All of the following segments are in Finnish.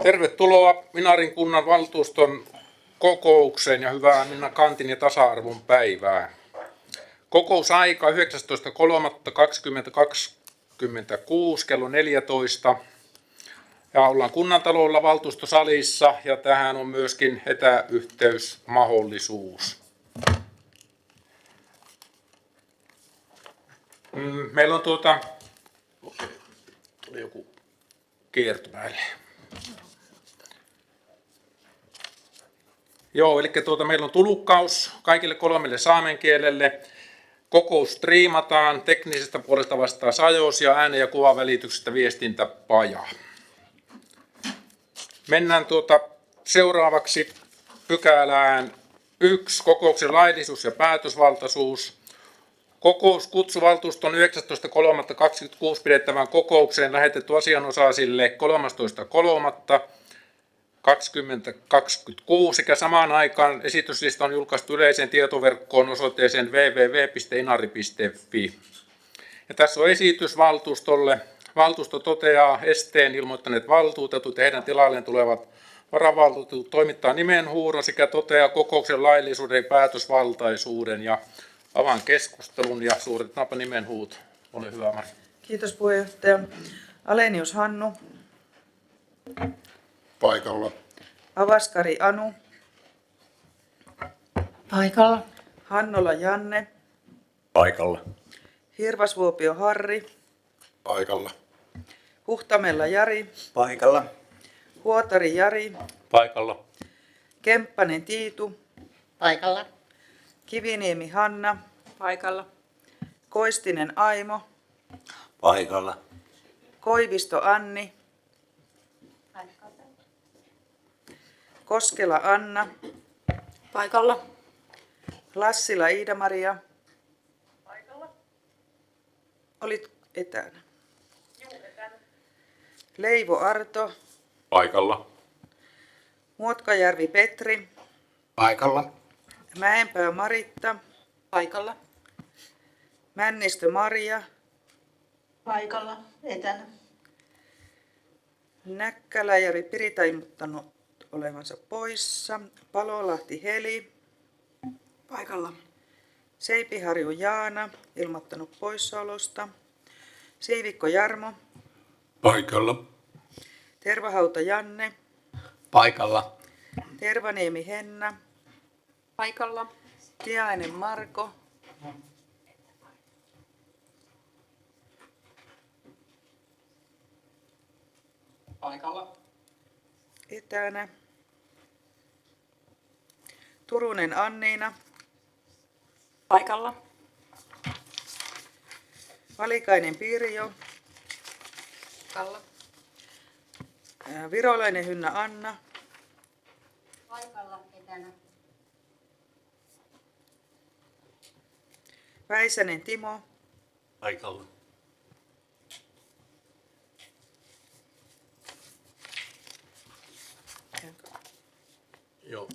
Tervetuloa Inarin kunnan valtuuston kokoukseen ja hyvää Minna Kantin ja tasa-arvon päivää. Kokousaika 19.3.2026 kello 14. Ja ollaan kunnantalolla valtuustosalissa ja tähän on myöskin etäyhteysmahdollisuus. Meillä on tuli joku kierto päälle. Joo, eli meillä on tulkkaus kaikille 3 saamen kielelle. Kokous striimataan, teknisestä puolesta vastaa Sajos ja äänen- ja kuvavälityksestä viestintäpaja. Mennään seuraavaksi pykälään 1, kokouksen laillisuus ja päätösvaltaisuus. Kokous kutsui valtuuston 19.3.26 pidettävään kokoukseen lähetetty asianosaisille 13.3.2026 sekä samaan aikaan esityslista on julkaistu yleiseen tietoverkkoon osoitteeseen www.inari.fi. Ja tässä on esitys valtuustolle. Valtuusto toteaa esteen ilmoittaneet valtuutetut ja heidän tilalleen tulevat varavaltuutetut toimittaa nimenhuudon sekä toteaa kokouksen laillisuuden ja päätösvaltaisuuden. Ja avaan keskustelun ja suoritetaanpa nimenhuuto. Ole hyvä, Mari. Kiitos puheenjohtaja. Alenius Hannu. Paikalla. Avaskari Anu. Paikalla. Hannola Janne. Paikalla. Hirvasvuopio Harri. Paikalla. Huhtamella Jari. Paikalla. Huotari Jari. Paikalla. Kemppanen Tiitu. Paikalla. Kiviniemi Hanna. Paikalla. Koistinen Aimo. Paikalla. Koivisto Anni. Paikalla. Koskela Anna. Paikalla. Lassila Iida-Maria. Paikalla. Olit etänä. Leivo Arto. Paikalla. Muotkajärvi Petri. Paikalla. Mäenpää Maritta. Paikalla. Männistö Maria. Paikalla. Etänä. Näkkäläjärvi Pirita ilmoittanut olevansa poissa. Palolahti Heli. Paikalla. Seipiharju Jaana ilmoittanut poissaolosta. Siivikko Jarmo. Paikalla. Tervahauta Janne. Paikalla. Tervaniemi Henna. Paikalla. Tiainen Marko. Paikalla. Etänä. Turunen Anniina. Paikalla. Valikainen Pirjo. Paikalla. Virolainen Hynnä Anna. Paikalla. Etänä. Väisänen Timo. Paikalla. Joo.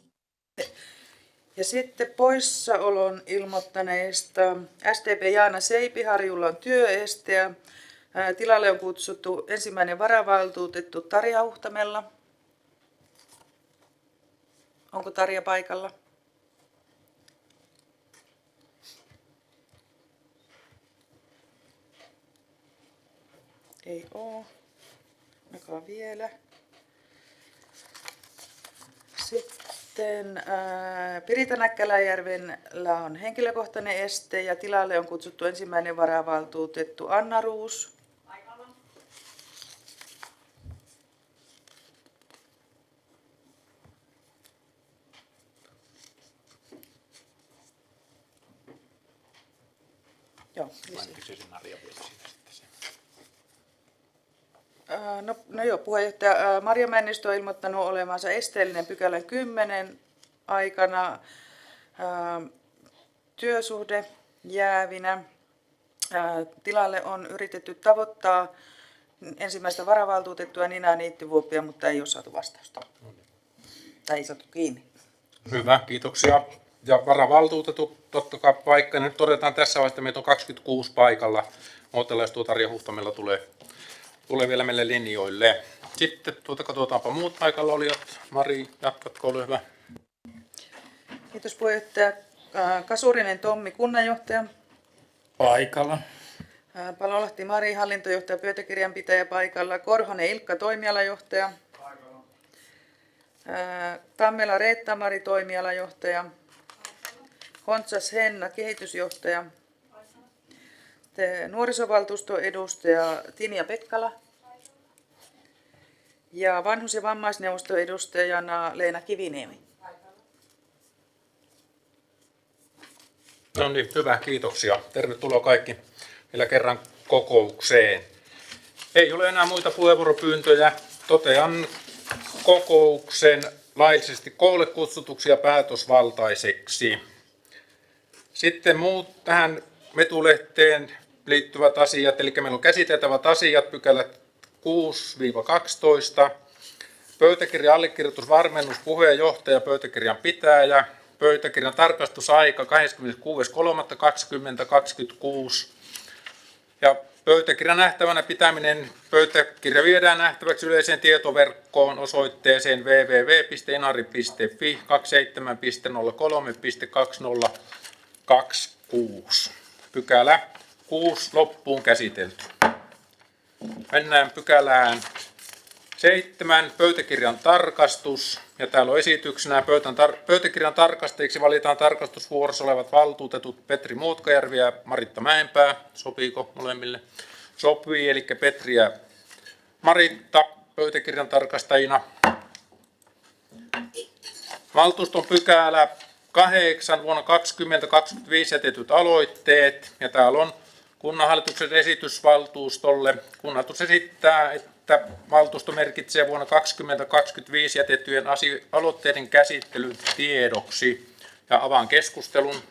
Ja sitten poissaolon ilmoittaneista SDP Jaana Seipiharjulla on työesteä. Tilalle on kutsuttu ensimmäinen varavaltuutettu Tarja Huhtamella. Onko Tarja paikalla? Ei oo. Ainakaan vielä. Sitten Pirita Näkkäläjärvellä on henkilökohtainen este ja tilalle on kutsuttu ensimmäinen varavaltuutettu Anna Ruus. Paikalla. Joo. No joo, puheenjohtaja Marja Männistö on ilmoittanut olevansa esteellinen pykälän 10 aikana työsuhde jäävinä. Tilalle on yritetty tavoittaa ensimmäistä varavaltuutettua Nina Niittyvuopia, mutta ei ole saatu vastausta. Tai ei saatu kiinni. Hyvä, kiitoksia. Ja varavaltuutetut, totta kai vaikka nyt todetaan tässä vaiheessa, että meitä on 26 paikalla. Odotellaan, jos Tarja Huhtamella tulee vielä meille linjoille. Sitten katsotaanpa muut paikalla olijat. Mari, jatkatko, ole hyvä. Kiitos puheenjohtaja. Kasurinen Tommi, kunnanjohtaja. Paikalla. Palolahti Mari, hallintojohtaja, pöytäkirjanpitäjä paikalla. Korhonen Ilkka, toimialajohtaja. Paikalla. Tammela Reetta-Mari, toimialajohtaja. Hontsas Henna, kehitysjohtaja. Nuorisovaltuuston edustaja Tinja Pekkala. Ja vanhus- ja vammaisneuvoston edustajana Leena Kiviniemi. No niin, hyvä, kiitoksia. Tervetuloa kaikki vielä kerran kokoukseen. Ei ole enää muita puheenvuoropyyntöjä. Totean kokouksen laillisesti koolle kutsutuksi ja päätösvaltaiseksi. Sitten muut tähän Metulehteen liittyvät asiat, eli meillä on käsiteltävät asiat, pykälät 6-12, pöytäkirjan allekirjoitus, varmennus, puheenjohtaja, pöytäkirjan pitäjä, pöytäkirjan tarkastusaika 26.3.2026 ja pöytäkirjan nähtävänä pitäminen, pöytäkirja viedään nähtäväksi yleiseen tietoverkkoon osoitteeseen www.inari.fi 27.03.2026. Pykälä 6 loppuun käsitelty. Mennään pykälään 7, pöytäkirjan tarkastus. Ja täällä on esityksenä pöytäkirjan tarkastajiksi valitaan tarkastusvuorossa olevat valtuutetut Petri Muotkajärvi ja Maritta Mäenpää. Sopiiko molemmille? Sopii, eli Petri ja Maritta pöytäkirjan tarkastajina. Valtuuston pykälä 8 vuonna 2025 jätetyt aloitteet. Ja täällä on kunnanhallituksen esitys valtuustolle. Kunnanhallitus esittää, että valtuusto merkitsee vuonna 2025 jätettyjen aloitteiden käsittelyn tiedoksi. Ja avaan keskustelun.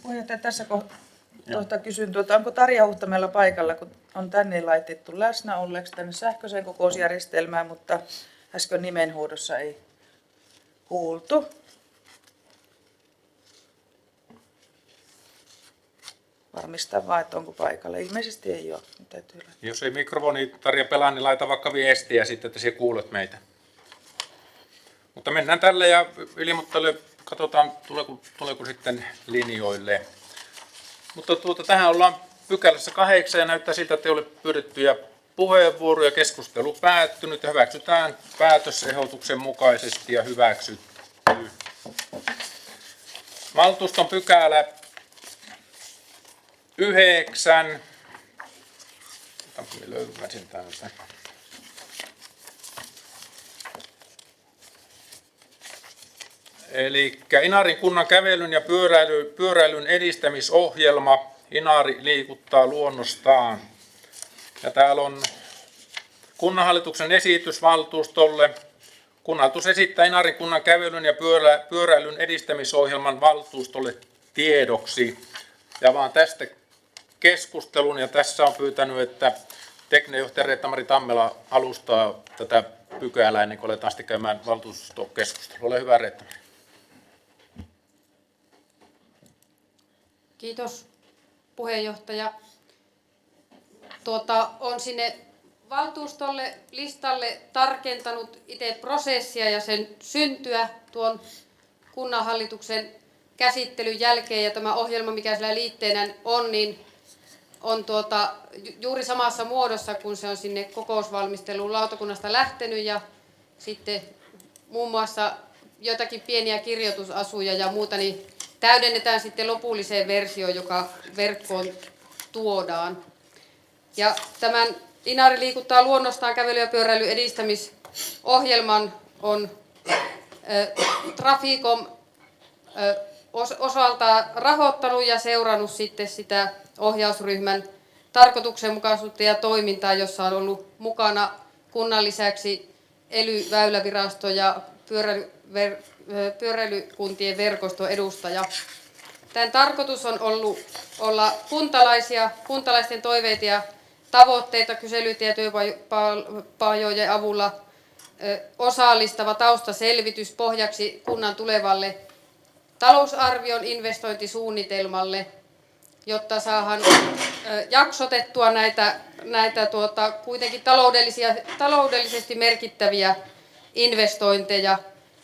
Puheenjohtaja, tässä kohtaa kysyn, onko Tarja Huhtamäellä paikalla, kun on tänne laitettu läsnä olleeksi tänne sähköiseen kokousjärjestelmään, mutta äsken nimenhuudossa ei kuultu. Varmistan vaan, että onko paikalla. Ilmeisesti ei ole. Jos ei mikrofoni Tarja pelaa, niin laita vaikka viestiä sitten, että sinä kuulet meitä. Mutta mennään tälle ja ilmoittele, katsotaan tuleeko sitten linjoille. Mutta tähän ollaan pykälässä 8 ja näyttää siltä, että ei ole pyydettyjä puheenvuoroja. Keskustelu päättynyt ja hyväksytään päätösehdotuksen mukaisesti ja hyväksytty. Valtuuston pykälä 9. Löytäisin täältä. Eli Inarin kunnan kävelyn ja pyöräilyn edistämisohjelma. Inari liikuttaa luonnostaan. Ja täällä on kunnanhallituksen esitys valtuustolle. Kunnanhallitus esittää Inarin kunnan kävelyn ja pyöräilyn edistämisohjelman valtuustolle tiedoksi. Ja vaan tästä keskustelun, ja tässä on pyytänyt, että tekninen johtaja Reetta-Mari Tammela alustaa tätä pykälää ennen kuin aletaan sitten käymään valtuustokeskustelua. Ole hyvä, Reetta-Mari. Kiitos puheenjohtaja. On sinne valtuustolle listalle tarkentanut itse prosessia ja sen syntyä tuon kunnanhallituksen käsittelyn jälkeen, ja tämä ohjelma, mikä siellä liitteenä on, niin on juuri samassa muodossa, kun se on sinne kokousvalmisteluun lautakunnasta lähtenyt, ja sitten muun muassa jotakin pieniä kirjoitusasuja ja muuta, niin täydennetään sitten lopulliseen versioon, joka verkkoon tuodaan. Ja tämän Inari liikuttaa luonnostaan kävely- ja pyöräilyn edistämisohjelman on Traficom osalta rahoittanut ja seurannut sitten sitä ohjausryhmän tarkoituksenmukaisuutta ja toimintaa, jossa on ollut mukana kunnan lisäksi ELY-väylävirasto ja pyöräilykuntien verkoston edustaja. Tämän tarkoitus on ollut olla kuntalaisten toiveita ja tavoitteita kyselyitä ja työpajojen avulla osallistava taustaselvitys pohjaksi kunnan tulevalle talousarvion investointisuunnitelmalle. jotta saadaan jaksotettua näitä kuitenkin taloudellisesti merkittäviä investointeja,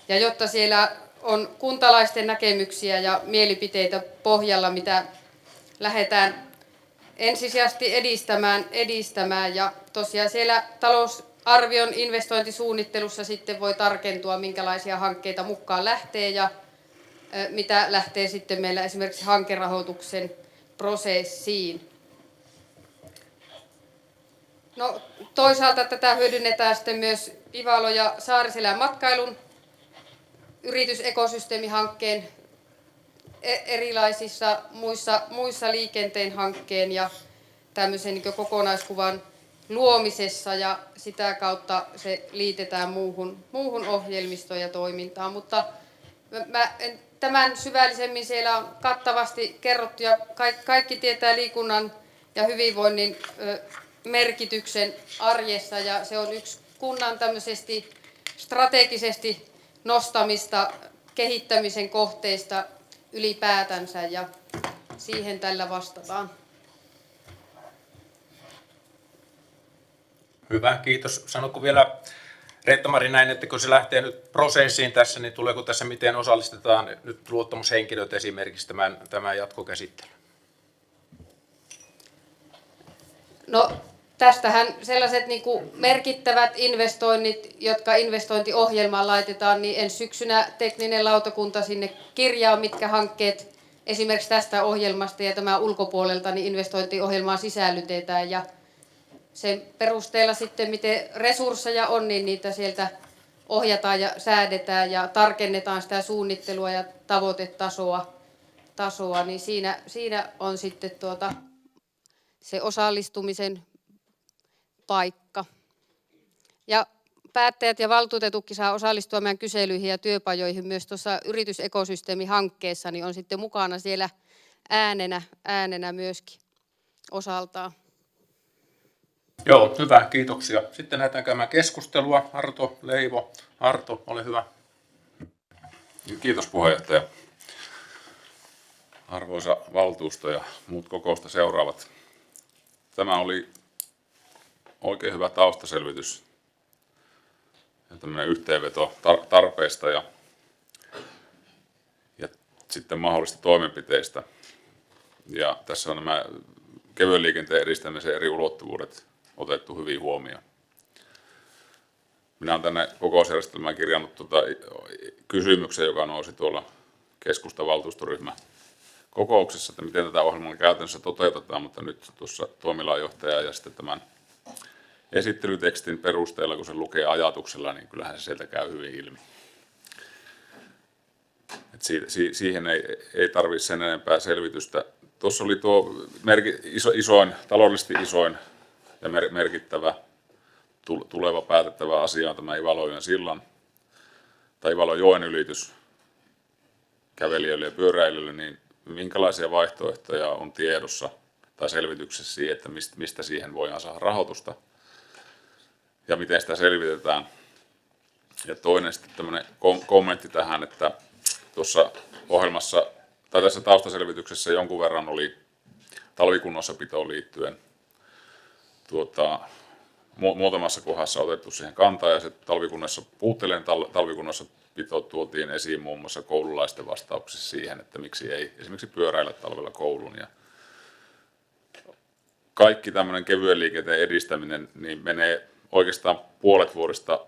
ja jotta siellä on kuntalaisten näkemyksiä ja mielipiteitä pohjalla, mitä lähdetään ensisijaisesti edistämään. Ja tosiaan siellä talousarvion investointisuunnittelussa sitten voi tarkentua, minkälaisia hankkeita mukaan lähtee ja mitä lähtee sitten meillä esimerkiksi hankerahoituksen prosessiin. No, toisaalta tätä hyödynnetään sitten myös Ivalo- ja Saariselän matkailun yritysekosysteemihankkeen erilaisissa muissa liikenteen hankkeen ja tämmöisen niin kokonaiskuvan luomisessa, ja sitä kautta se liitetään muuhun ohjelmistoon ja toimintaan. Mutta tämän syvällisemmin siellä on kattavasti kerrottu, ja kaikki tietää liikunnan ja hyvinvoinnin merkityksen arjessa, ja se on yksi kunnan tämmöisesti strategisesti nostamista kehittämisen kohteista ylipäätänsä, ja siihen tällä vastataan. Hyvä, kiitos. Sanotko vielä Reetta-Mari näin, että kun se lähtee nyt prosessiin tässä, niin tuleeko tässä miten osallistetaan nyt luottamushenkilöt esimerkiksi tämän jatkokäsittelyyn? No, tästähän sellaiset niin kuin merkittävät investoinnit, jotka investointiohjelmaan laitetaan, niin ensi syksynä tekninen lautakunta sinne kirjaa, mitkä hankkeet esimerkiksi tästä ohjelmasta ja tämän ulkopuolelta niin investointiohjelmaan sisällytetään, ja sen perusteella sitten, miten resursseja on, niin niitä sieltä ohjataan ja säädetään ja tarkennetaan sitä suunnittelua ja tavoitetasoa, niin siinä on sitten se osallistumisen paikka. Ja päättäjät ja valtuutetutkin saa osallistua meidän kyselyihin ja työpajoihin myös tuossa yritysekosysteemihankkeessa, niin on sitten mukana siellä äänenä myöskin osaltaan. Joo, hyvä, kiitoksia. Sitten lähdetään käymään keskustelua. Arto Leivo. Arto, ole hyvä. Kiitos puheenjohtaja. Arvoisa valtuusto ja muut kokousta seuraavat. Tämä oli oikein hyvä taustaselvitys ja tämmöinen yhteenveto tarpeista ja sitten mahdollisista toimenpiteistä. Ja tässä on nämä kevyen liikenteen edistämisen eri ulottuvuudet otettu hyvin huomioon. Minä olen tänne kokousjärjestelmään kirjannut kysymyksen, joka nousi tuolla keskustan valtuustoryhmän kokouksessa, että miten tätä ohjelmaa käytännössä toteutetaan, mutta nyt tuossa toimialajohtaja ja sitten tämän esittelytekstin perusteella, kun se lukee ajatuksella, niin kyllähän se sieltä käy hyvin ilmi. Siihen ei tarvitse sen enempää selvitystä. Tuossa oli tuo taloudellisesti isoin ja merkittävä tuleva päätettävä asia on tämä Ivalojoen sillan tai Ivalojoen ylitys kävelijöille ja pyöräilijöille, niin minkälaisia vaihtoehtoja on tiedossa tai selvityksessä siihen, että mistä siihen voidaan saada rahoitusta ja miten sitä selvitetään. Ja toinen sitten tämmöinen kommentti tähän, että tuossa ohjelmassa tai tässä taustaselvityksessä jonkun verran oli talvikunnossapitoon liittyen muutamassa kohdassa otettu siihen kantaa, ja se puutteellinen talvikunnossapito tuotiin esiin muun muassa koululaisten vastauksissa siihen, että miksi ei esimerkiksi pyöräillä talvella kouluun. Ja kaikki tämmöinen kevyen liikenteen edistäminen niin menee oikeastaan puolet vuodesta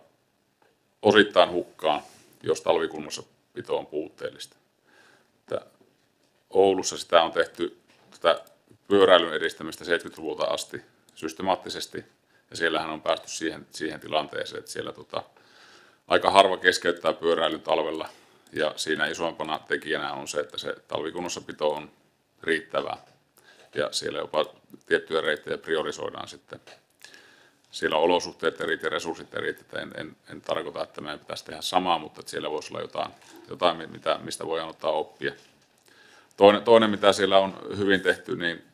osittain hukkaan, jos talvikunnossapito on puutteellista. Oulussa sitä on tehty tätä pyöräilyn edistämistä 70-luvulta asti systemaattisesti, ja siellähän on päästy siihen tilanteeseen, että siellä aika harva keskeyttää pyöräilyn talvella, ja siinä isoimpana tekijänä on se, että se talvikunnossapito on riittävää, ja siellä jopa tiettyjä reittejä priorisoidaan sitten. Siellä on olosuhteet eri ja resurssit eri, että en tarkoita, että meidän pitäisi tehdä samaa, mutta että siellä voisi olla jotain mistä voidaan ottaa oppia. Toinen, mitä siellä on hyvin tehty, niin,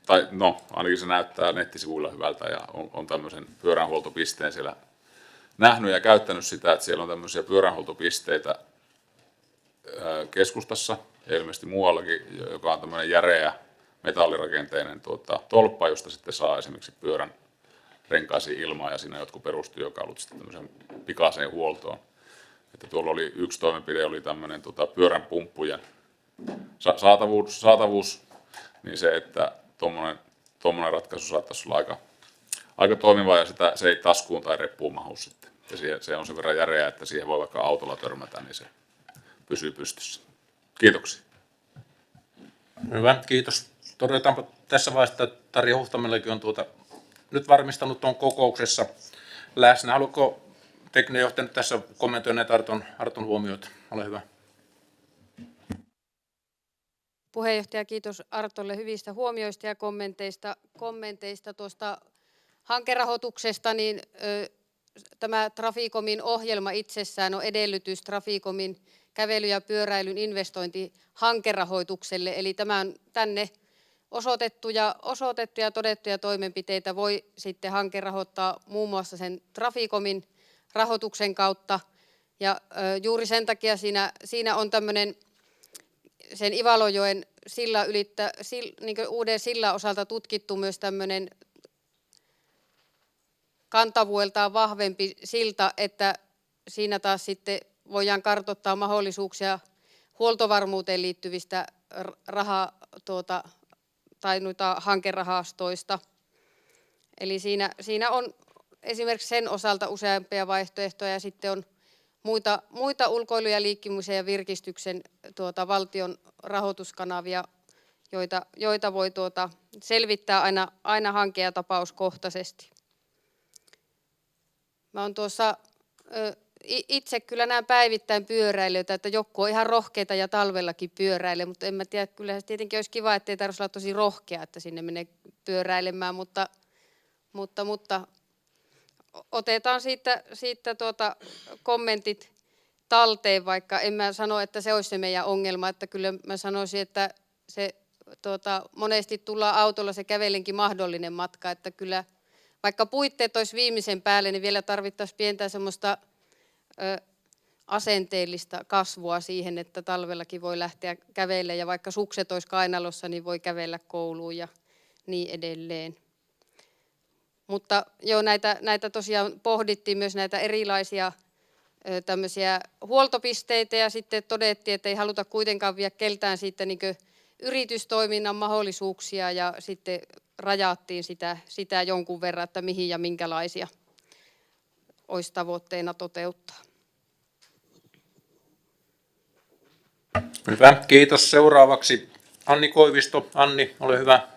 ainakin se näyttää nettisivuilla hyvältä, ja on tämmöisen pyöränhuoltopisteen siellä nähnyt ja käyttänyt sitä, että siellä on tämmöisiä pyöränhuoltopisteitä keskustassa ja ilmeisesti muuallakin, joka on tämmöinen järeä metallirakenteinen tolppa, josta sitten saa esimerkiksi pyörän renkaisiin ilmaa ja siinä jotkut perustyökalut sitten tämmöiseen pikaiseen huoltoon. Että tuolla oli yksi toimenpide, oli tämmöinen pyörän pumppujen saatavuus, niin se, että tuommoinen ratkaisu saattaisi olla aika toimiva ja se ei taskuun tai reppuun mahu sitten. Ja se on sen verran järeä, että siihen voi vaikka autolla törmätä, niin se pysyy pystyssä. Kiitoksia. Hyvä, kiitos. Todetaanpa tässä vaiheessa, että Tarja Huhtamäelläkin on nyt varmistanut tuon kokouksessa läsnä. Haluatko tekninen johtaja nyt tässä kommentoida näitä Arton huomioita? Ole hyvä. Puheenjohtaja, kiitos Artolle hyvistä huomioista ja kommenteista tuosta hankerahoituksesta, niin tämä Traficomin ohjelma itsessään on edellytys Traficomin kävely- ja pyöräilyn investointihankerahoitukselle, eli tänne osoitettuja todettuja toimenpiteitä voi sitten hanke rahoittaa muun muassa sen Traficomin rahoituksen kautta, ja juuri sen takia siinä on tämmöinen sen Ivalojoen niin uuden sillan osalta tutkittu myös tämmöinen kantavuudeltaan vahvempi silta, että siinä taas sitten voidaan kartoittaa mahdollisuuksia huoltovarmuuteen liittyvistä tai noita hankerahastoista. Eli siinä on esimerkiksi sen osalta useampia vaihtoehtoja ja sitten on muita ulkoilu- ja liikkimisen ja virkistyksen valtion rahoituskanavia, joita voi selvittää aina hanke- ja tapauskohtaisesti. Mä oon itse kyllä näen päivittäin pyöräilijöitä, että joku on ihan rohkeita ja talvellakin pyöräilee, mutta en mä tiedä, kyllä se tietenkin olisi kiva, ettei tarvitsisi olla tosi rohkea, että sinne menee pyöräilemään, mutta otetaan siitä kommentit talteen, vaikka en mä sano, että se olisi se meidän ongelma, että kyllä mä sanoisin, että se monesti tullaan autolla se kävelenkin mahdollinen matka, että kyllä vaikka puitteet olisi viimeisen päälle, niin vielä tarvittaisiin pientä semmoista asenteellista kasvua siihen, että talvellakin voi lähteä kävelemään ja vaikka sukset olisi kainalossa, niin voi kävellä kouluun ja niin edelleen. Mutta jo näitä tosiaan pohdittiin myös näitä erilaisia tämmöisiä huoltopisteitä ja sitten todettiin, että ei haluta kuitenkaan viedä keltään siitä niin kuin yritystoiminnan mahdollisuuksia ja sitten rajattiin sitä jonkun verran, että mihin ja minkälaisia olisi tavoitteena toteuttaa. Hyvä, kiitos. Seuraavaksi Anni Koivisto. Anni, ole hyvä.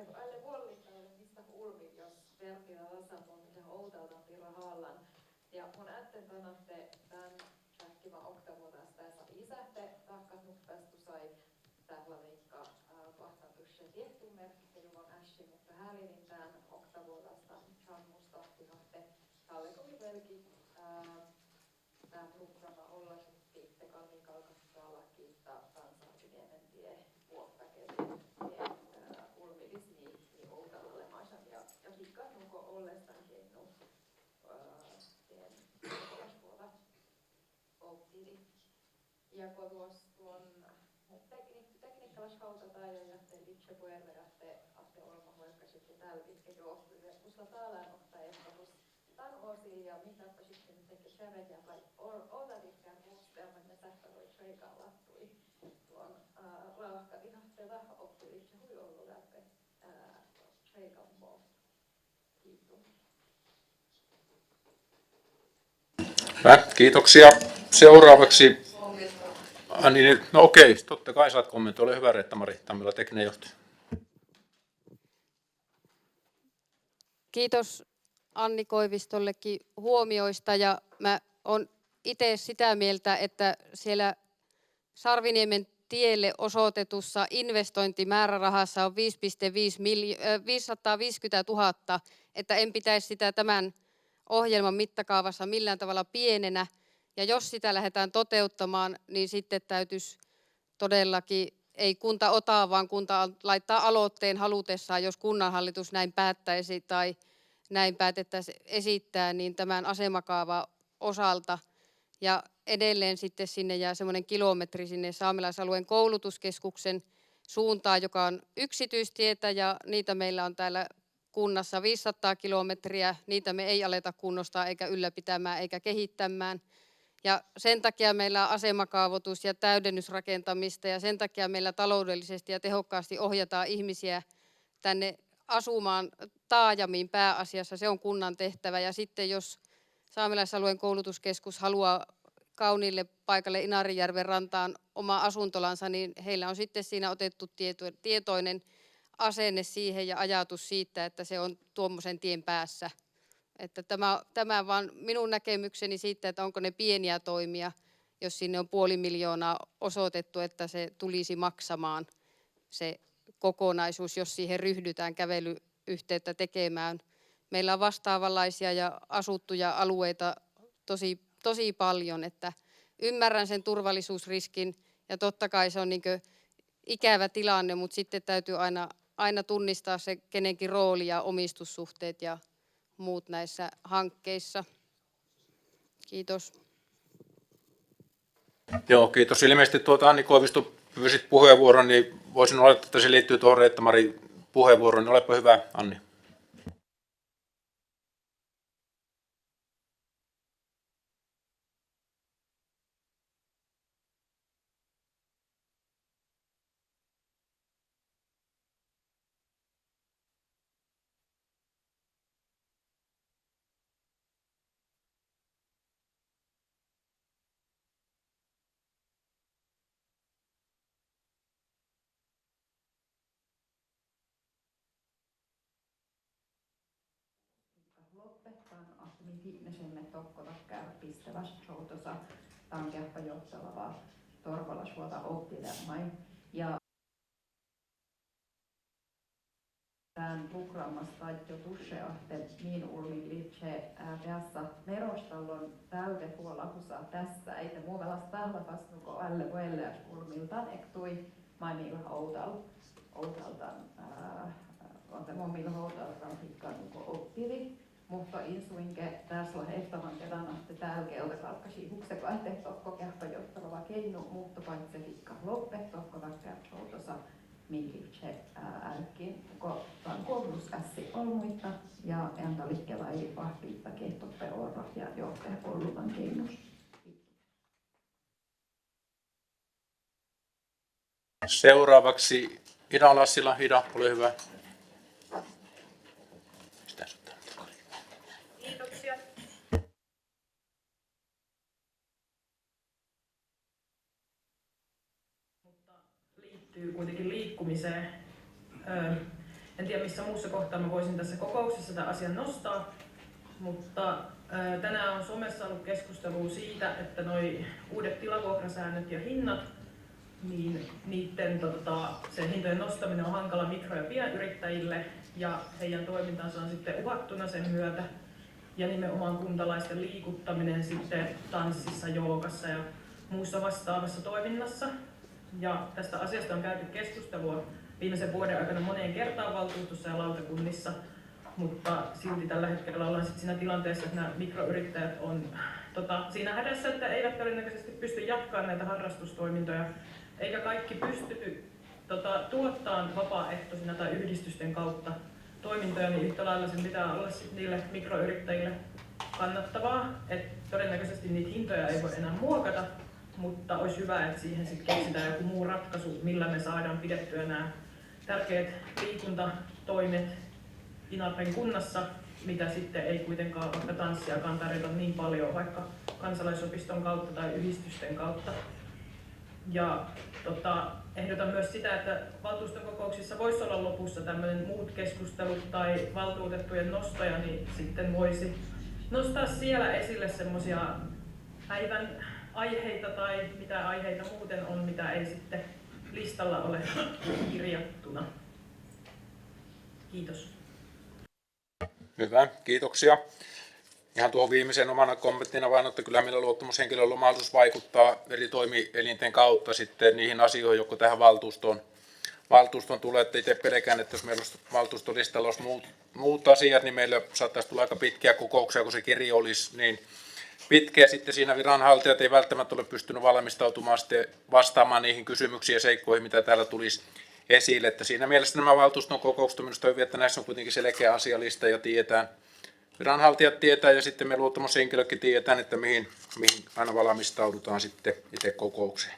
eller Vuollista eller mistä Ulmi, jos verkillä Lasapon ja Outalta Pirra Haallan. Ja mun ätten että tämän äkkiva oktavuotas tässä isätte tahkas nuppestu sai tällä viikka vahtatusse tietty merkittely on ässi, mutta häälin tämän oktavuotasta sammusta tihatte tallekovi velki tämä programma olla sitten kalmikalkastaalaki kansainvälinen tie vuottakevi ulmilis niin Outalalle maisan ja hikkas nuko ollestaan kennu tien kolasvuota optili. Ja kun tuon teknikkalas hautataan ja jätte itse puerre aste olma vaikka sitten tällä pitkä johtuja. Kusla täällä ottaa ehkä tan osia ja mitä sitten tekee kävet ja vai otatikään muistelma ne sähköi treikan lattui tuon laahka ihahte vähän optili se hui ollut läpi treikan muu. Kiitos. Kiitoksia. Seuraavaksi niin, no okei, totta kai saat kommentoida. Ole hyvä, Reetta-Mari Tammila, tekninen johtaja. Kiitos Anni Koivistollekin huomioista ja mä oon itse sitä mieltä, että siellä Sarviniemen tielle osoitetussa investointimäärärahassa on 550 000, että en pitäisi sitä tämän ohjelman mittakaavassa millään tavalla pienenä. Ja jos sitä lähdetään toteuttamaan, niin sitten täytyisi todellakin, ei kunta ota, vaan kunta laittaa aloitteen halutessaan, jos kunnanhallitus näin päättäisi tai näin päätettäisiin esittää, niin tämän asemakaavan osalta. Ja edelleen sitten sinne jää semmoinen kilometri sinne saamelaisalueen koulutuskeskuksen suuntaan, joka on yksityistietä ja niitä meillä on täällä kunnassa 500 kilometriä. Niitä me ei aleta kunnostaa eikä ylläpitämään eikä kehittämään. Ja sen takia meillä on asemakaavoitus ja täydennysrakentamista ja sen takia meillä taloudellisesti ja tehokkaasti ohjataan ihmisiä tänne asumaan taajamiin pääasiassa. Se on kunnan tehtävä ja sitten jos saamelaisalueen koulutuskeskus haluaa kauniille paikalle Inarijärven rantaan oma asuntolansa, niin heillä on sitten siinä otettu tietoinen asenne siihen ja ajatus siitä, että se on tuommoisen tien päässä. Että tämä vaan minun näkemykseni siitä, että onko ne pieniä toimia, jos sinne on 500 000 osoitettu, että se tulisi maksamaan se kokonaisuus, jos siihen ryhdytään kävelyyhteyttä tekemään. Meillä on vastaavanlaisia ja asuttuja alueita tosi paljon, että ymmärrän sen turvallisuusriskin ja totta kai se on niin kuin ikävä tilanne, mutta sitten täytyy aina tunnistaa se kenenkin rooli ja omistussuhteet ja muut näissä hankkeissa. Kiitos. Joo, kiitos. Ilmeisesti Anni Koivisto pyysit puheenvuoron, niin voisin olettaa, että se liittyy tuohon Reetta-Mari puheenvuoroon. Niin olepa hyvä, Anni. Lopettaan ahmi fitnessemme tokkotakkää pistäväs joutosa tankeappa johtelava torvalasvuota optilemai. Ja tämän programmasta jo tusseahte niin ulmin liitse tässä verostallon täyde puolakusa tässä, eikä muu velas tahvakas nuko alle vuelle ulmiltaan ektui mainilla outaltan on tämä millä outaltan hikkaan nuko optili. Mutta insuinke tässä on ehtavan kerran, että täällä kelta kalkkasi hukseko ehteen tokko kähpä johtelava keinu, mutta paitsi hikka loppe tokko väkkää joutosa minkiltse älkin, kun on koulutusässi olmuita ja enta liikkeellä ei vahviita kehtoppe orra ja johtaja koulutan keinus. Seuraavaksi Ida Lassila. Ida, ole hyvä. Kiitoksia. Mutta liittyy kuitenkin liikkumiseen. En tiedä missä muussa kohtaa mä voisin tässä kokouksessa tämän asian nostaa, mutta tänään on somessa ollut keskustelua siitä, että noi uudet tilavuokrasäännöt ja hinnat, niin niiden se hintojen nostaminen on hankala mikro- ja pienyrittäjille ja heidän toimintansa on sitten uhattuna sen myötä. Ja nimenomaan kuntalaisten liikuttaminen sitten tanssissa, joogassa ja muussa vastaavassa toiminnassa. Ja tästä asiasta on käyty keskustelua viimeisen vuoden aikana moneen kertaan valtuustossa ja lautakunnissa, mutta silti tällä hetkellä ollaan sitten siinä tilanteessa, että nämä mikroyrittäjät on siinä hädässä, että eivät todennäköisesti pysty jatkamaan näitä harrastustoimintoja, eikä kaikki pysty tuottamaan vapaaehtoisina tai yhdistysten kautta toimintoja, niin yhtä lailla sen pitää olla sitten niille mikroyrittäjille kannattavaa, että todennäköisesti niitä hintoja ei voi enää muokata, mutta olisi hyvä, että siihen sitten keksitään joku muu ratkaisu, millä me saadaan pidettyä nämä tärkeät liikuntatoimet Inarpen kunnassa, mitä sitten ei kuitenkaan vaikka tanssiakaan tarjota niin paljon vaikka kansalaisopiston kautta tai yhdistysten kautta. Ja ehdotan myös sitä, että valtuuston kokouksissa voisi olla lopussa tämmöinen muut keskustelut tai valtuutettujen nostoja, niin sitten voisi nostaa siellä esille semmoisia päivän aiheita tai mitä aiheita muuten on, mitä ei sitten listalla ole kirjattuna. Kiitos. Hyvä, kiitoksia. Ihan tuohon viimeiseen omana kommenttina vaan, että kyllä meillä luottamushenkilöllä on mahdollisuus vaikuttaa eri toimielinten kautta sitten niihin asioihin, jotka tähän valtuustoon tulee. Että itse pelkään, että jos meillä olisi valtuustolistalla olisi muut asiat, niin meillä saattaisi tulla aika pitkiä kokouksia, kun se kirjo olisi niin pitkä. Sitten siinä viranhaltijat ei välttämättä ole pystynyt valmistautumaan sitten vastaamaan niihin kysymyksiin ja seikkoihin, mitä täällä tulisi esille. Että siinä mielessä nämä valtuuston kokoukset on minusta hyviä, että näissä on kuitenkin selkeä asialista ja tiedetään. Viranhaltijat tietää ja sitten me luottamushenkilökin tiedetään, että mihin aina valmistaudutaan sitten itse kokoukseen.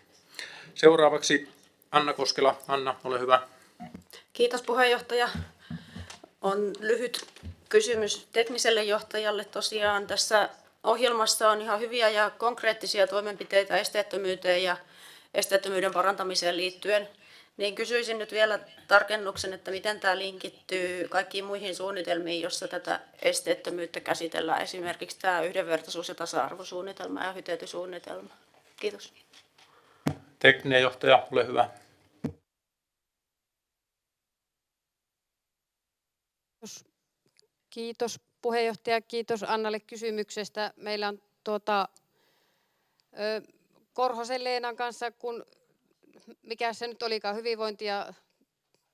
Seuraavaksi Anna Koskela. Anna, ole hyvä. Kiitos puheenjohtaja. On lyhyt kysymys tekniselle johtajalle. Tosiaan tässä ohjelmassa on ihan hyviä ja konkreettisia toimenpiteitä esteettömyyteen ja esteettömyyden parantamiseen liittyen. Niin kysyisin nyt vielä tarkennuksen, että miten tämä linkittyy kaikkiin muihin suunnitelmiin, jossa tätä esteettömyyttä käsitellään. Esimerkiksi tämä yhdenvertaisuus- ja tasa-arvosuunnitelma ja hytetysuunnitelma. Kiitos. Tekninen johtaja, ole hyvä. Kiitos puheenjohtaja, kiitos Annalle kysymyksestä. Meillä on Korhosen Leenan kanssa, mikä se nyt olikaan, hyvinvointi- ja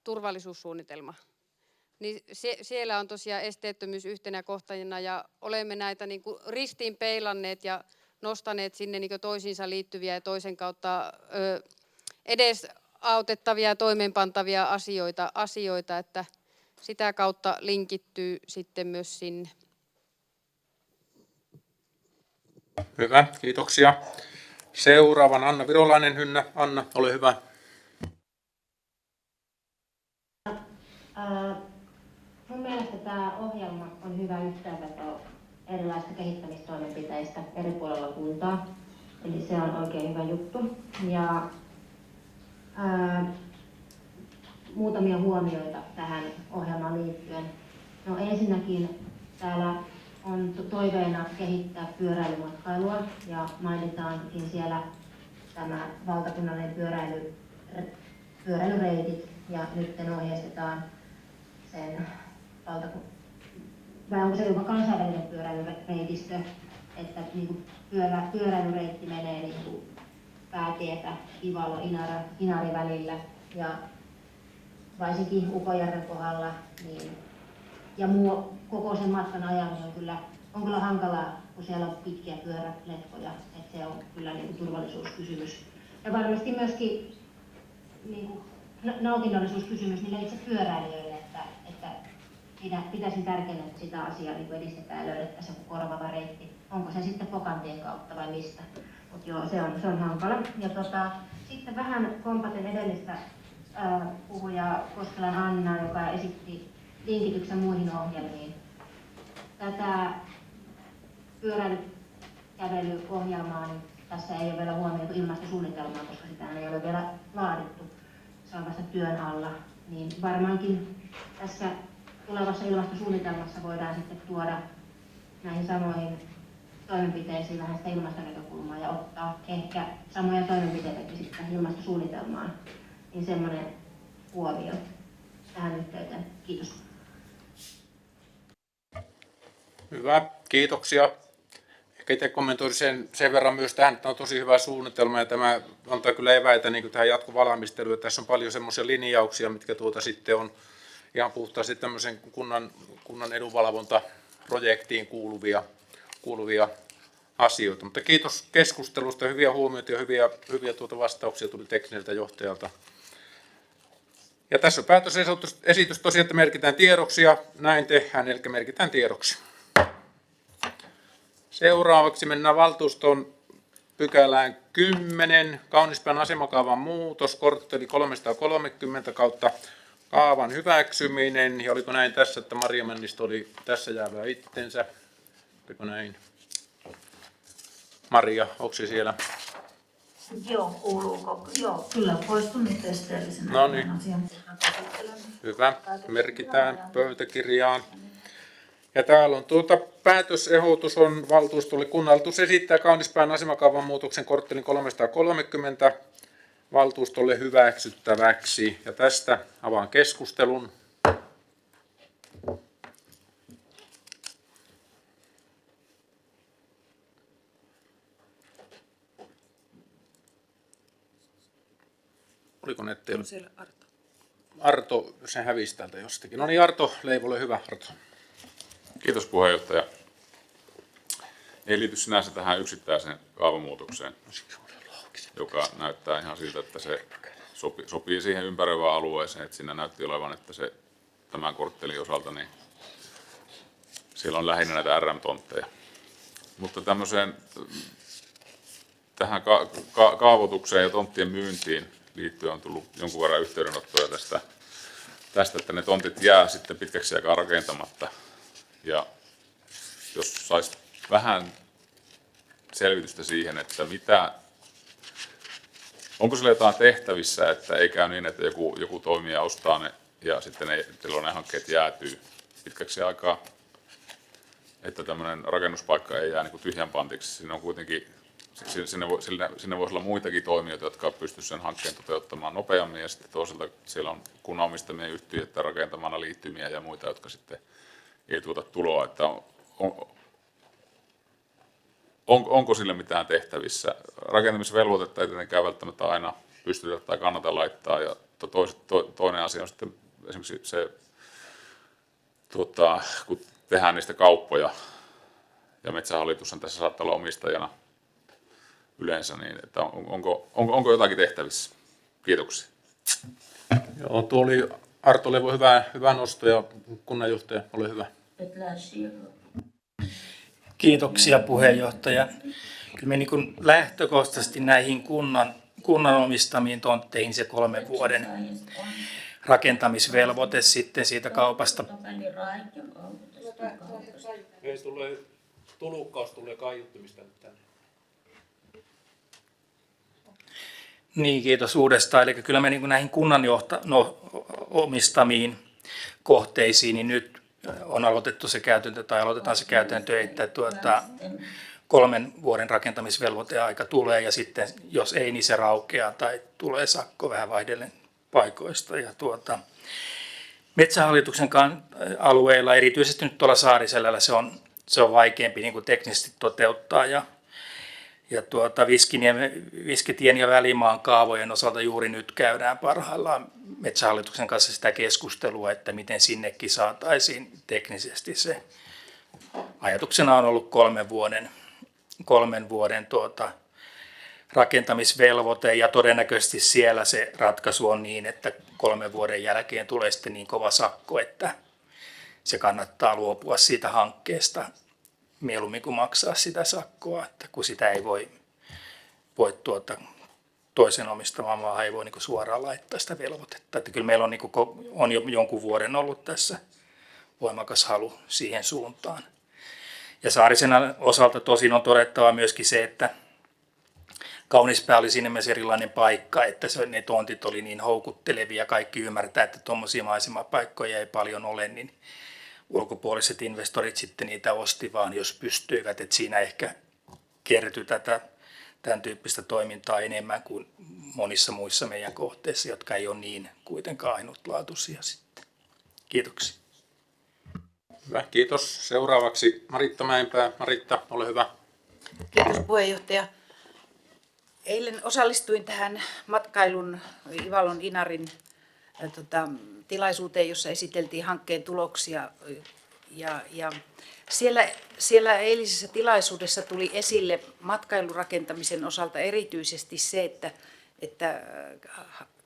turvallisuussuunnitelma. Niin siellä on tosiaan esteettömyys yhtenä kohtajana ja olemme näitä niin kuin ristiin peilanneet ja nostaneet sinne niin kuin toisiinsa liittyviä ja toisen kautta edesautettavia ja toimeenpantavia asioita, että sitä kautta linkittyy sitten myös sinne. Hyvä, kiitoksia. Seuraavan Anna Virolainen Hynnä. Anna, ole hyvä. Mun mielestä tämä ohjelma on hyvä yhteenveto erilaisista kehittämistoimenpiteistä eri puolilla kuntaa. Eli se on oikein hyvä juttu. Ja muutamia huomioita tähän ohjelmaan liittyen. No ensinnäkin täällä on toiveena kehittää pyöräilymatkailua ja mainitaankin siellä tämä valtakunnallinen pyöräilyreitit ja nyt ohjeistetaan sen vai onko se jopa kansainvälinen pyöräilyreitistö, että niinku pyöräilyreitti menee niinku päätietä Ivalo-Inari välillä ja varsinkin Ukojärven kohdalla niin, ja koko sen matkan ajaminen on kyllä hankalaa, kun siellä on pitkiä pyöräletkoja, että se on kyllä niinku turvallisuuskysymys. Ja varmasti myöskin niinku nautinnollisuuskysymys niille itse pyöräilijöille, että pitäisin tärkeänä, että sitä asiaa niin edistetään ja löydettäisiin joku korvaava reitti. Onko se sitten Pokantien kautta vai mistä? Mutta joo, se on hankala. Ja sitten vähän kompaten edellistä puhujaa Koskelan Anna, joka esitti linkityksen muihin ohjelmiin. Tätä pyöräilykävelyohjelmaa niin tässä ei ole vielä huomioitu ilmastosuunnitelmaa, koska sitä ei ole vielä laadittu. Se on vasta työn alla. niin varmaankin tässä tulevassa ilmastosuunnitelmassa voidaan sitten tuoda näihin samoihin toimenpiteisiin vähän sitä ilmastonäkökulmaa ja ottaa ehkä samoja toimenpiteitäkin sitten ilmastosuunnitelmaan, niin semmoinen huomio tähän yhteyteen. Kiitos. Hyvä, kiitoksia. Ehkä itse kommentoisin sen verran myös tähän, että on tosi hyvä suunnitelma ja tämä antaa kyllä eväitä niin tähän jatkovalmisteluun. Tässä on paljon semmoisia linjauksia, mitkä sitten on ihan puhtaasti tämmöisen kunnan edunvalvontaprojektiin kuuluvia asioita. Mutta kiitos keskustelusta, hyviä huomioita ja hyviä vastauksia tuli tekniseltä johtajalta. Ja tässä on päätösesitys tosiaan, että merkitään tiedoksi ja näin tehdään, eli merkitään tiedoksi. Seuraavaksi mennään valtuuston pykälään 10, Kaunispään asemakaavan muutos, kortteli 330 kautta kaavan hyväksyminen. Ja oliko näin tässä, että Maria Männistö oli tässä jäävää itsensä? Oliko näin? Maria, onko se siellä? Joo, kuuluuko? Joo, kyllä poistun nyt esteellisenä. No niin. Hyvä, merkitään pöytäkirjaan. Ja täällä on päätösehdotus on valtuustolle. Kunnallisuus esittää Kaunispään asemakaavan muutoksen korttelin 330 valtuustolle hyväksyttäväksi. Ja tästä avaan keskustelun. Oliko ne teillä? Siellä Arto. Arto, se hävisi täältä jostakin. No niin, Arto Leivo, ole hyvä, Arto. Kiitos puheenjohtaja. Ei liity sinänsä tähän yksittäiseen kaavamuutokseen, joka näyttää ihan siltä, että se sopii siihen ympäröivään alueeseen. Että siinä näytti olevan, että se tämän korttelin osalta, niin siellä on lähinnä näitä RM-tontteja. Mutta tähän kaavoitukseen ja tonttien myyntiin liittyen on tullut jonkun verran yhteydenottoja tästä, että ne tontit jää sitten pitkäksi aikaa rakentamatta. Ja jos saisi vähän selvitystä siihen, että onko sillä jotain tehtävissä, että ei käy niin, että joku toimija ostaa ne ja sitten ne hankkeet jäätyy pitkäksi aikaa, että tämmöinen rakennuspaikka ei jää niin kuin tyhjän pantiksi. Siinä on kuitenkin, sinne voisi olla muitakin toimijoita, jotka pystyisivät sen hankkeen toteuttamaan nopeammin ja sitten toisaalta siellä on kunnan omistamien yhtiöitä rakentamana liittymiä ja muita, jotka sitten ei tuota tuloa, että onko sille mitään tehtävissä. Rakentamisvelvoitetta ei tietenkään välttämättä aina pystytä tai kannata laittaa. Ja toinen asia on sitten esimerkiksi se, kun tehdään niistä kauppoja, ja Metsähallitushan tässä saattaa olla omistajana yleensä, niin että onko jotakin tehtävissä? Kiitoksia. Joo, tuo oli Arto Leivo hyvä nosto ja kunnanjohtaja, ole hyvä. Kiitoksia puheenjohtaja. Kyllä me niin lähtökohtaisesti näihin kunnan omistamiin tontteihin se 3 vuoden rakentamisvelvoite sitten siitä kaupasta. Tulukkaus tulee kaiuttimista nyt tänne. Niin, kiitos uudestaan. Eli kyllä me niin näihin kunnan omistamiin kohteisiin, niin nyt on aloitettu se käytäntö, tai aloitetaan se käytäntö, että 3 vuoden rakentamisvelvoiteaika tulee, ja sitten jos ei, niin se raukeaa, tai tulee sakko vähän vaihdellen paikoista. Ja Metsähallituksen alueilla, erityisesti nyt tuolla Saariselällä, se on vaikeampi niin kuin teknisesti toteuttaa, ja Viskitien ja Välimaan kaavojen osalta juuri nyt käydään parhaillaan Metsähallituksen kanssa sitä keskustelua, että miten sinnekin saataisiin teknisesti se. Ajatuksena on ollut 3 vuoden rakentamisvelvoite, ja todennäköisesti siellä se ratkaisu on niin, että 3 vuoden jälkeen tulee sitten niin kova sakko, että se kannattaa luopua siitä hankkeesta mieluummin kuin maksaa sitä sakkoa, että kun sitä ei voi toisen omistamaan maahan ei voi niin suoraan laittaa sitä velvoitetta. Että kyllä meillä on jo jonkun vuoden ollut tässä voimakas halu siihen suuntaan. Ja Saarisen osalta tosin on todettava myöskin se, että Kaunispää oli siinä mielessä erilainen paikka, että ne tontit oli niin houkuttelevia. Kaikki ymmärtää, että tuommoisia maisemapaikkoja ei paljon ole, niin ulkopuoliset investorit sitten niitä osti vaan, jos pystyivät. Että siinä ehkä kertyi tämän tyyppistä toimintaa enemmän kuin monissa muissa meidän kohteissa, jotka ei ole niin kuitenkaan ainutlaatuisia sitten. Kiitoksia. Hyvä, kiitos. Seuraavaksi Maritta Mäenpää. Maritta, ole hyvä. Kiitos puheenjohtaja. Eilen osallistuin tähän matkailun Ivalon Inarin tilaisuuteen, jossa esiteltiin hankkeen tuloksia. Ja siellä eilisessä tilaisuudessa tuli esille matkailurakentamisen osalta erityisesti se, että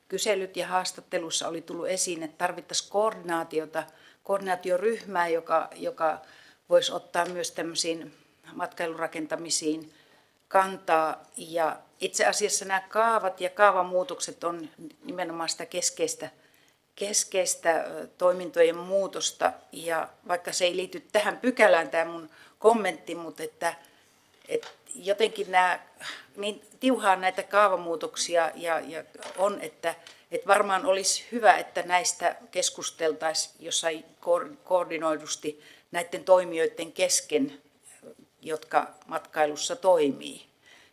kyselyt ja haastattelussa oli tullut esiin, että tarvittaisiin koordinaatioryhmää, joka voisi ottaa myös tämmöisiin matkailurakentamisiin kantaa. Ja itse asiassa nämä kaavat ja kaavamuutokset on nimenomaan sitä keskeistä toimintojen muutosta. Ja vaikka se ei liity tähän pykälään tämä mun kommentti, mutta että jotenkin niin tiuhaan näitä kaavamuutoksia ja on, että varmaan olisi hyvä, että näistä keskusteltaisiin jossain koordinoidusti näiden toimijoiden kesken, jotka matkailussa toimii.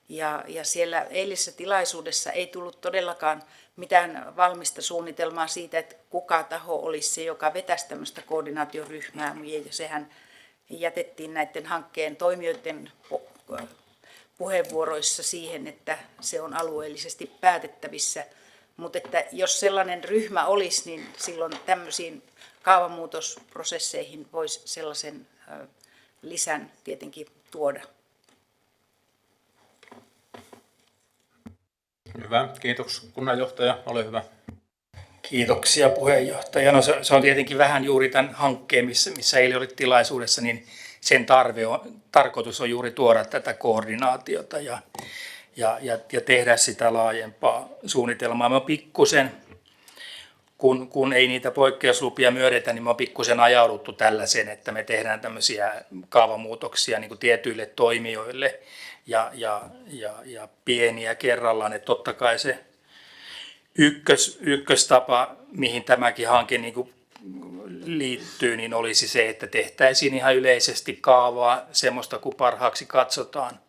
Ja siellä eilisessä tilaisuudessa ei tullut todellakaan mitään valmista suunnitelmaa siitä, että kuka taho olisi se, joka vetäisi tämmöistä koordinaatioryhmää. Ja sehän jätettiin näiden hankkeen toimijoiden puheenvuoroissa siihen, että se on alueellisesti päätettävissä. Mutta että jos sellainen ryhmä olisi, niin silloin tämmöisiin kaavamuutosprosesseihin voisi sellaisen lisän tietenkin tuoda. Hyvä, kiitos. Kunnanjohtaja, ole hyvä. Kiitoksia puheenjohtaja. No se on tietenkin vähän juuri tämän hankkeen, missä eilen olit tilaisuudessa, niin sen tarkoitus on juuri tuoda tätä koordinaatiota ja tehdä sitä laajempaa suunnitelmaa. Me on pikkusen, kun ei niitä poikkeuslupia myönnetä, niin me on pikkusen ajauduttu tällaiseen, että me tehdään tämmöisiä kaavamuutoksia niin kuin tietyille toimijoille ja pieniä kerrallaan. Että totta kai se ykköstapa, mihin tämäkin hanke niin kuin liittyy, niin olisi se, että tehtäisiin ihan yleisesti kaavaa semmoista kuin parhaaksi katsotaan.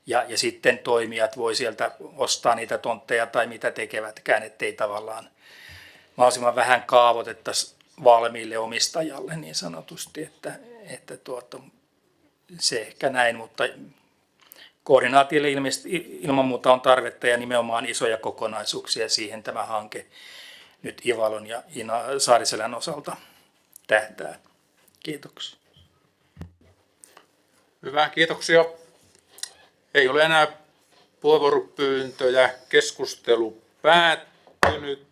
Ja sitten toimijat voi sieltä ostaa niitä tontteja tai mitä tekevätkään, ettei tavallaan mahdollisimman vähän kaavoitettaisiin valmiille omistajalle niin sanotusti, että se ehkä näin, mutta koordinaatiolle ilman muuta on tarvetta ja nimenomaan isoja kokonaisuuksia siihen tämä hanke nyt Ivalon ja Saariselän osalta tähtää. Kiitoksia. Hyvä, kiitoksia. Ei ole enää puheenvuoropyyntöjä. Keskustelu päättynyt.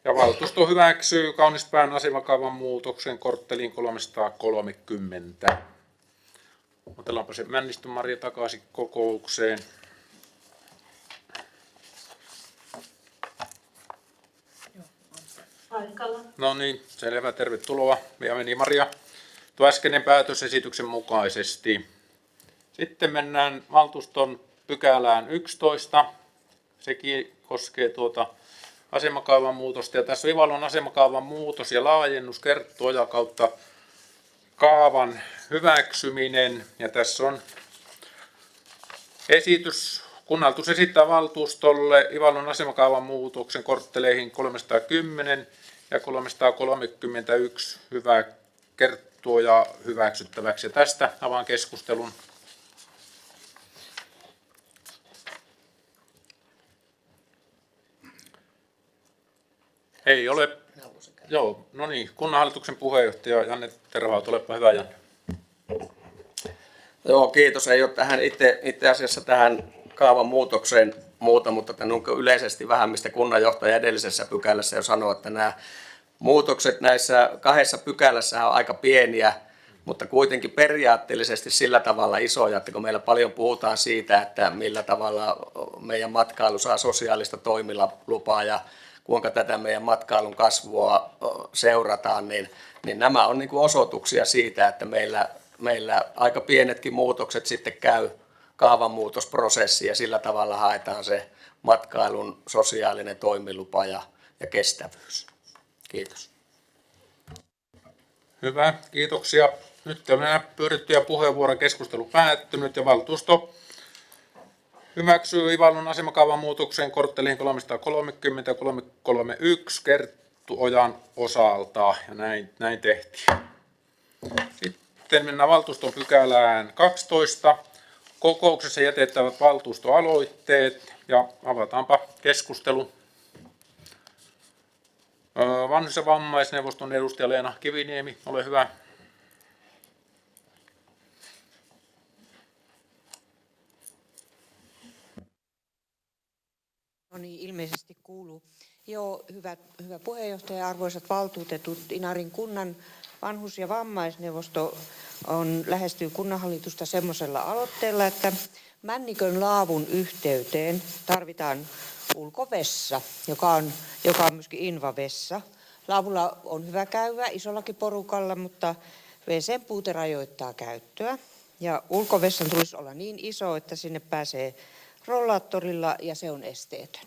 Ja valtuusto hyväksyy Kaunispään asemakaavan muutoksen kortteliin 330. Otellaanpa se Männistön Maria takaisin kokoukseen. Paikalla. No niin, selvä, tervetuloa. Ja meni Maria tuo äskeinen päätösesityksen mukaisesti. Sitten mennään valtuuston pykälään 11. Sekin koskee asemakaavan muutosta. Ja tässä on Ivalon asemakaavan muutos ja laajennus Kerttuoja kautta kaavan hyväksyminen. Ja tässä on esitys. Kunnallisuus esittää valtuustolle Ivalon asemakaavan muutoksen kortteleihin 310 ja 331 Kerttuoja hyväksyttäväksi. Ja tästä avaan keskustelun. Ei ole. Joo, no niin. Kunnanhallituksen puheenjohtaja Janne Tervaat, olepa hyvä, Janne. Joo, kiitos. Ei ole tähän itse asiassa tähän kaavan muutokseen muuta, mutta yleisesti vähän, mistä kunnanjohtaja edellisessä pykälässä jo sanoi, että nämä muutokset näissä kahdessa pykälässä on aika pieniä, mutta kuitenkin periaatteellisesti sillä tavalla isoja, että kun meillä paljon puhutaan siitä, että millä tavalla meidän matkailu saa sosiaalista toimilupaa ja kuinka tätä meidän matkailun kasvua seurataan, niin nämä on niin kuin osoituksia siitä, että meillä aika pienetkin muutokset sitten kaavamuutosprosessi ja sillä tavalla haetaan se matkailun sosiaalinen toimilupa ja kestävyys. Kiitos. Hyvä, kiitoksia. Nyt on enää pyydettyjä puheenvuoroja, keskustelu päättynyt ja valtuusto hyväksyy Ivallon asemakaavan muutoksen kortteliin 330 ja 331 Kerttu-Ojan osalta ja näin tehtiin. Sitten mennään valtuuston pykälään 12. Kokouksessa jätettävät valtuustoaloitteet ja avataanpa keskustelu. Vanhus- ja vammaisneuvoston edustaja Leena Kiviniemi, ole hyvä. No niin, ilmeisesti kuuluu. Joo, hyvä puheenjohtaja, arvoisat valtuutetut. Inarin kunnan vanhus- ja vammaisneuvosto lähestyy kunnanhallitusta semmoisella aloitteella, että Männikön laavun yhteyteen tarvitaan ulkovessa, joka on myöskin invavessa. Laavulla on hyvä käydä isollakin porukalla, mutta WC:n puute rajoittaa käyttöä. Ja ulkovessan tulisi olla niin iso, että sinne pääsee rollaattorilla ja se on esteetön.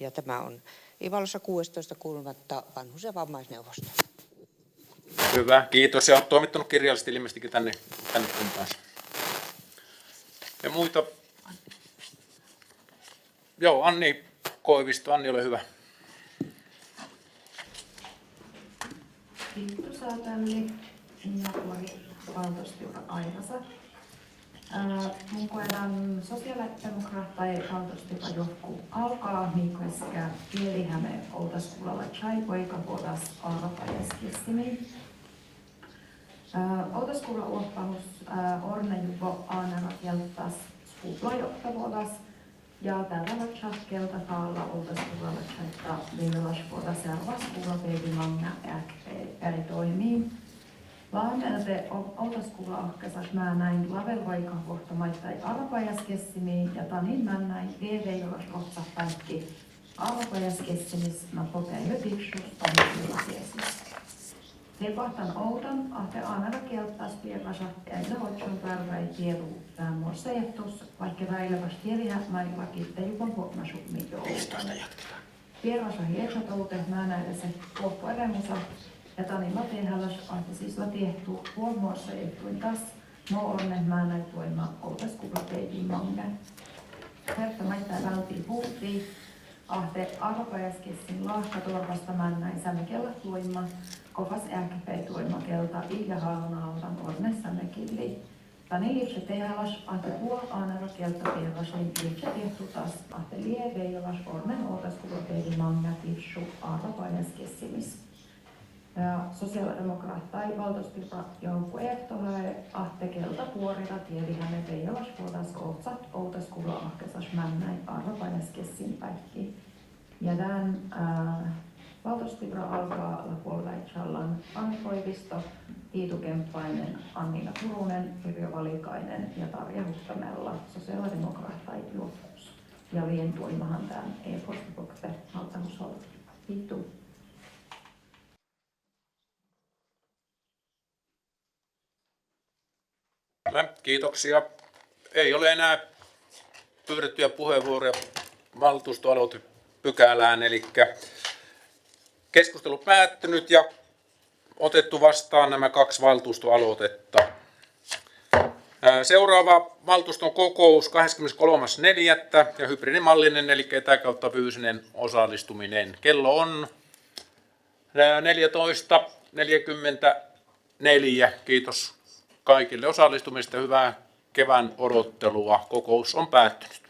Ja tämä on Ivallossa 16 kuulumatta vanhus- ja vammaisneuvosto. Hyvä, kiitos. Ja olet toimittanut kirjallisesti ilmeisestikin tänne kuntaan. Ja muita? Joo, Anni Koivisto. Anni, ole hyvä. Kiitos Säätälli ja valtuustoa Aivasa. Mun koedan sosiaalidemokraattai valtuustoa johku alkaa, mikä kielihäme oltaskuulalla chaipoika voidas arvapajeskissimiin. Oltaskuulla uoppahus orne juvo aanera kieltas skuuplajotta voidas ja tällä chatkelta kaalla oltaskuulalla chaittaa viimelas voidas arvaskuulla peivimanga eri toimiin. Lahdelde oltaskuva ahkasas mä näin lavelvaika kohta maittai arvapajaskessimiin ja tanin mä näin vieveijolas kohta päikki arvapajaskessimis mä poteille piksus tanssillasiesis. Tepahtan oudan ahte aanara kieltas piekasa äidä otson värväi tiedu muossa jättus, vaikka väilevas tiedihä mailla kiittejukon huomasummi joulusta. Pierasa hieksatoute mä näin se kuoppueremusa. Ja tani lateenhallas ahte siis latiehtuu huomuossa ehtuin taas moorne määnä tuima oltaskuva teivin mange. Herta maittaa vältii puhuttiin, ahte arvapajaskessin lahka torvasta männäin sämekellä tuima, kofas ääkäpäi tuima kelta ilja haunaaltan ornessa mekilli. Tani liipse tehallas ahte huo aanera kelta pierrasin liipse tehtu taas ahte lieveijolas ornen oltaskuva teivin mange tipsu arvapajaskessimis. Ja sosiaalidemokraattai valtuustoa jonkun ehtohai ahtekelta puorita tiedihämme peijolas vuodas otsat outaskulla ahkesas männäin arvapaiskessin päikki. Ja tämän valtuustoa alkaa Lapuolväitsallan Anni Koivisto, Tiitu Kemppainen, Annina Turunen, Pirjo Valikainen ja Tarja Huttamella sosiaalidemokraattai juotus. Ja lien tuimahan tämän e-postibokse haltahushol. Kiitos. Kiitoksia. Ei ole enää pyydettyjä puheenvuoroja valtuustoaloitepykälään, eli keskustelu päättynyt ja otettu vastaan nämä 2 valtuustoaloitetta. Seuraava valtuuston kokous 23.4. ja hybridimallinen, eli etäkautta fyysinen osallistuminen. Kello on 14.44. Kiitos kaikille osallistumista. Hyvää kevään odottelua. Kokous on päättynyt.